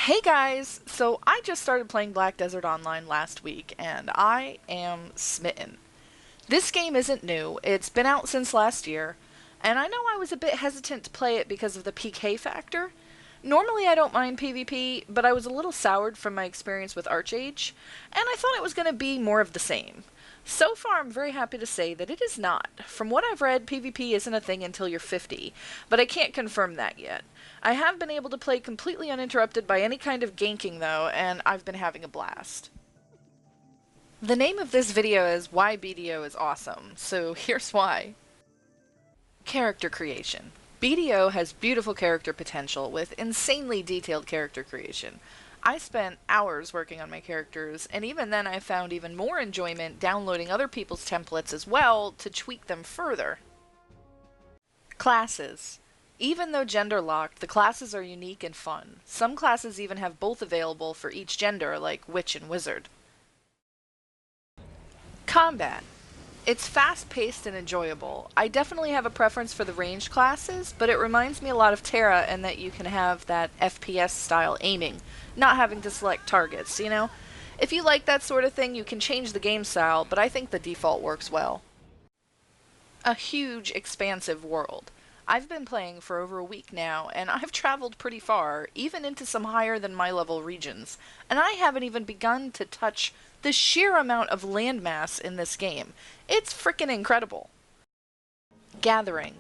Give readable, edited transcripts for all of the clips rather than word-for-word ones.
Hey guys! So I just started playing Black Desert Online last week, and I am smitten. This game isn't new, it's been out since last year, and I know I was a bit hesitant to play it because of the PK factor. Normally I don't mind PvP, but I was a little soured from my experience with Archage, and I thought it was going to be more of the same. So far, I'm very happy to say that it is not. From what I've read, PvP isn't a thing until you're 50, but I can't confirm that yet. I have been able to play completely uninterrupted by any kind of ganking though, and I've been having a blast. The name of this video is Why BDO is Awesome, so here's why. Character creation. BDO has beautiful character potential with insanely detailed character creation. I spent hours working on my characters, and even then I found even more enjoyment downloading other people's templates as well to tweak them further. Classes. Even though gender locked, the classes are unique and fun. Some classes even have both available for each gender, like Witch and Wizard. Combat. It's fast-paced and enjoyable. I definitely have a preference for the ranged classes, but it reminds me a lot of Terra in that you can have that FPS-style aiming, not having to select targets, you know? If you like that sort of thing, you can change the game style, but I think the default works well. A huge, expansive world. I've been playing for over a week now, and I've traveled pretty far, even into some higher than my level regions, and I haven't even begun to touch the sheer amount of landmass in this game. It's frickin' incredible. Gathering.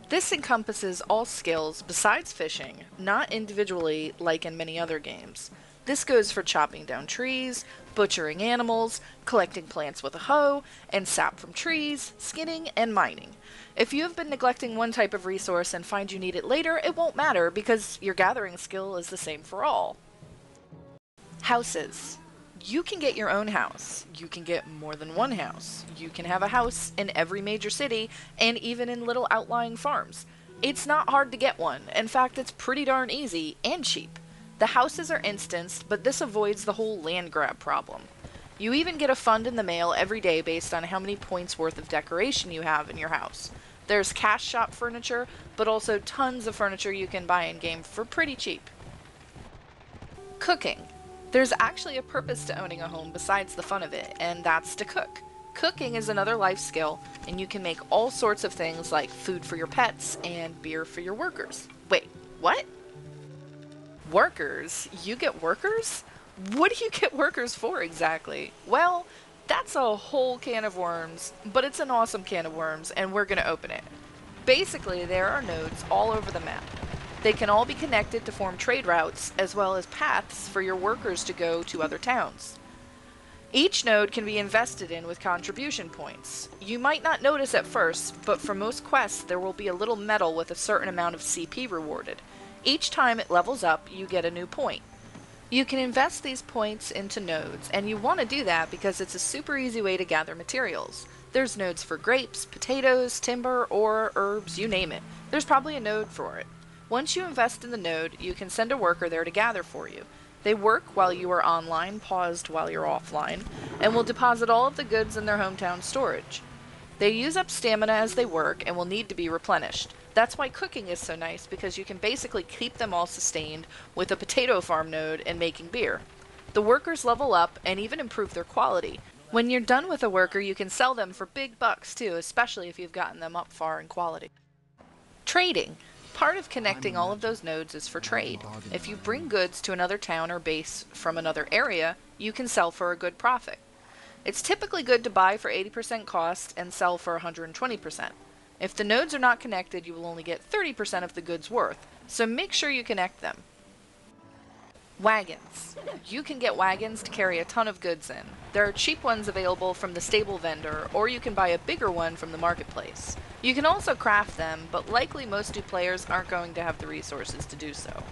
This encompasses all skills besides fishing, not individually like in many other games. This goes for chopping down trees, butchering animals, collecting plants with a hoe, and sap from trees, skinning, and mining. If you have been neglecting one type of resource and find you need it later, it won't matter because your gathering skill is the same for all. Houses. You can get your own house. You can get more than one house. You can have a house in every major city and even in little outlying farms. It's not hard to get one. In fact, it's pretty darn easy and cheap. The houses are instanced, but this avoids the whole land grab problem. You even get a fund in the mail every day based on how many points worth of decoration you have in your house. There's cash shop furniture, but also tons of furniture you can buy in-game for pretty cheap. Cooking. There's actually a purpose to owning a home besides the fun of it, and that's to cook. Cooking is another life skill, and you can make all sorts of things like food for your pets and beer for your workers. Wait, what? Workers? You get workers? What do you get workers for exactly? Well, that's a whole can of worms, but it's an awesome can of worms, and we're gonna open it. Basically, there are nodes all over the map. They can all be connected to form trade routes, as well as paths for your workers to go to other towns. Each node can be invested in with contribution points. You might not notice at first, but for most quests there will be a little medal with a certain amount of CP rewarded. Each time it levels up, you get a new point. You can invest these points into nodes, and you want to do that because it's a super easy way to gather materials. There's nodes for grapes, potatoes, timber, ore, herbs, you name it. There's probably a node for it. Once you invest in the node, you can send a worker there to gather for you. They work while you are online, paused while you're offline, and will deposit all of the goods in their hometown storage. They use up stamina as they work and will need to be replenished. That's why cooking is so nice, because you can basically keep them all sustained with a potato farm node and making beer. The workers level up and even improve their quality. When you're done with a worker, you can sell them for big bucks too, especially if you've gotten them up far in quality. Trading. Part of connecting all of those nodes is for trade. If you bring goods to another town or base from another area, you can sell for a good profit. It's typically good to buy for 80% cost and sell for 120%. If the nodes are not connected, you will only get 30% of the goods worth, so make sure you connect them. Wagons. You can get wagons to carry a ton of goods in. There are cheap ones available from the stable vendor, or you can buy a bigger one from the marketplace. You can also craft them, but likely most new players aren't going to have the resources to do so.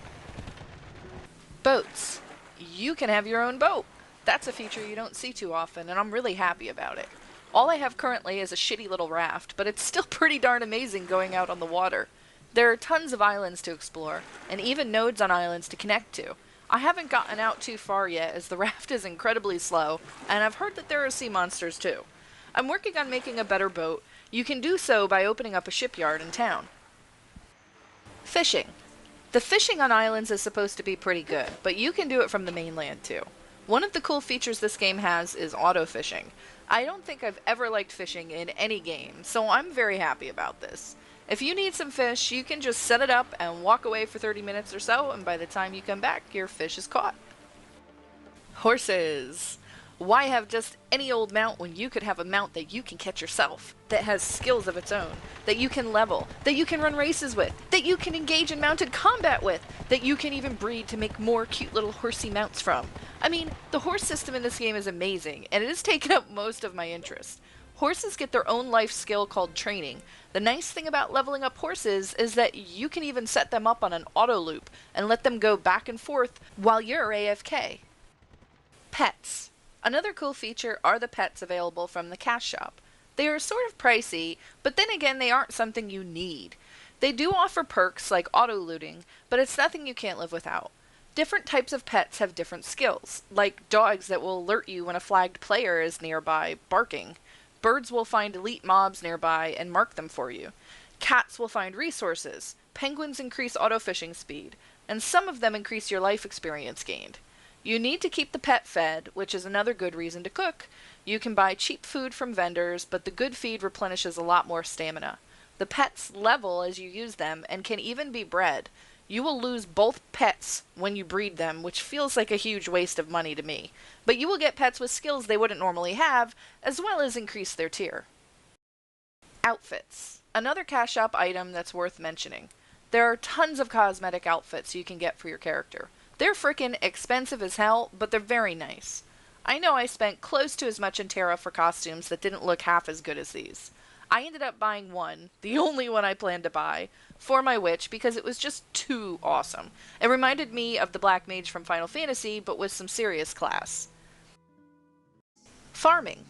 Boats. You can have your own boat. That's a feature you don't see too often, and I'm really happy about it. All I have currently is a shitty little raft, but it's still pretty darn amazing going out on the water. There are tons of islands to explore, and even nodes on islands to connect to. I haven't gotten out too far yet as the raft is incredibly slow, and I've heard that there are sea monsters too. I'm working on making a better boat. You can do so by opening up a shipyard in town. Fishing. The fishing on islands is supposed to be pretty good, but you can do it from the mainland too. One of the cool features this game has is auto fishing. I don't think I've ever liked fishing in any game, so I'm very happy about this. If you need some fish, you can just set it up and walk away for 30 minutes or so, and by the time you come back, your fish is caught. Horses. Why have just any old mount when you could have a mount that you can catch yourself, that has skills of its own, that you can level, that you can run races with, that you can engage in mounted combat with, that you can even breed to make more cute little horsey mounts from? I mean, the horse system in this game is amazing, and it has taken up most of my interest. Horses get their own life skill called training. The nice thing about leveling up horses is that you can even set them up on an auto loop and let them go back and forth while you're AFK. Pets. Another cool feature are the pets available from the cash shop. They are sort of pricey, but then again they aren't something you need. They do offer perks like auto looting, but it's nothing you can't live without. Different types of pets have different skills, like dogs that will alert you when a flagged player is nearby, barking. Birds will find elite mobs nearby and mark them for you. Cats will find resources. Penguins increase auto fishing speed, and some of them increase your life experience gained. You need to keep the pet fed, which is another good reason to cook. You can buy cheap food from vendors, but the good feed replenishes a lot more stamina. The pets level as you use them and can even be bred. You will lose both pets when you breed them, which feels like a huge waste of money to me. But you will get pets with skills they wouldn't normally have, as well as increase their tier. Outfits. Another cash shop item that's worth mentioning. There are tons of cosmetic outfits you can get for your character. They're frickin' expensive as hell, but they're very nice. I know I spent close to as much in Terra for costumes that didn't look half as good as these. I ended up buying one, the only one I planned to buy, for my witch because it was just too awesome. It reminded me of the Black Mage from Final Fantasy, but with some serious class. Farming.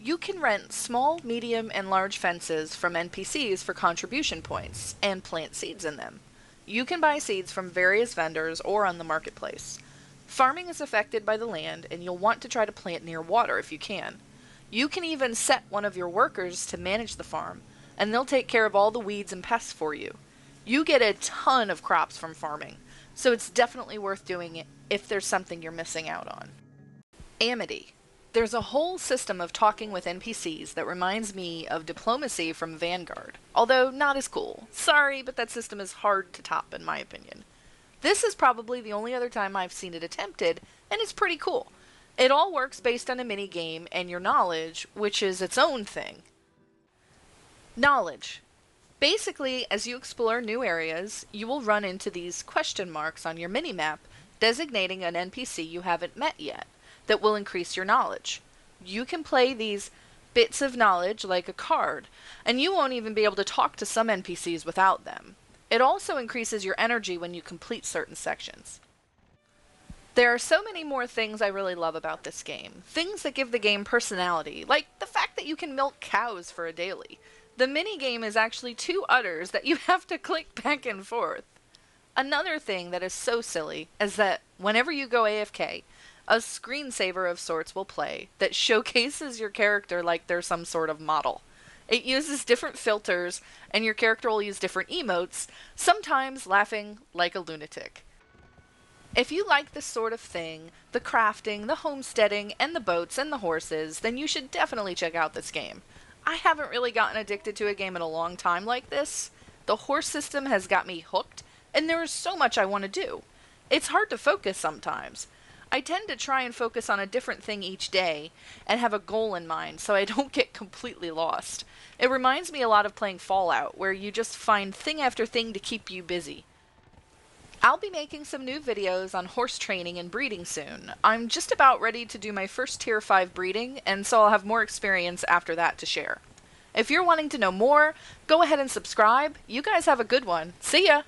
You can rent small, medium, and large fences from NPCs for contribution points, and plant seeds in them. You can buy seeds from various vendors or on the marketplace. Farming is affected by the land, and you'll want to try to plant near water if you can. You can even set one of your workers to manage the farm, and they'll take care of all the weeds and pests for you. You get a ton of crops from farming, so it's definitely worth doing it if there's something you're missing out on. Amity. There's a whole system of talking with NPCs that reminds me of diplomacy from Vanguard, although not as cool. Sorry, but that system is hard to top in my opinion. This is probably the only other time I've seen it attempted, and it's pretty cool. It all works based on a mini-game and your knowledge, which is its own thing. Knowledge. Basically, as you explore new areas, you will run into these question marks on your minimap designating an NPC you haven't met yet that will increase your knowledge. You can play these bits of knowledge like a card, and you won't even be able to talk to some NPCs without them. It also increases your energy when you complete certain sections. There are so many more things I really love about this game. Things that give the game personality, like the fact that you can milk cows for a daily. The mini-game is actually 2 udders that you have to click back and forth. Another thing that is so silly is that whenever you go AFK, a screensaver of sorts will play that showcases your character like they're some sort of model. It uses different filters, and your character will use different emotes, sometimes laughing like a lunatic. If you like this sort of thing, the crafting, the homesteading, and the boats and the horses, then you should definitely check out this game. I haven't really gotten addicted to a game in a long time like this. The horse system has got me hooked, and there is so much I want to do. It's hard to focus sometimes. I tend to try and focus on a different thing each day and have a goal in mind so I don't get completely lost. It reminds me a lot of playing Fallout, where you just find thing after thing to keep you busy. I'll be making some new videos on horse training and breeding soon. I'm just about ready to do my first tier 5 breeding, and so I'll have more experience after that to share. If you're wanting to know more, go ahead and subscribe. You guys have a good one. See ya!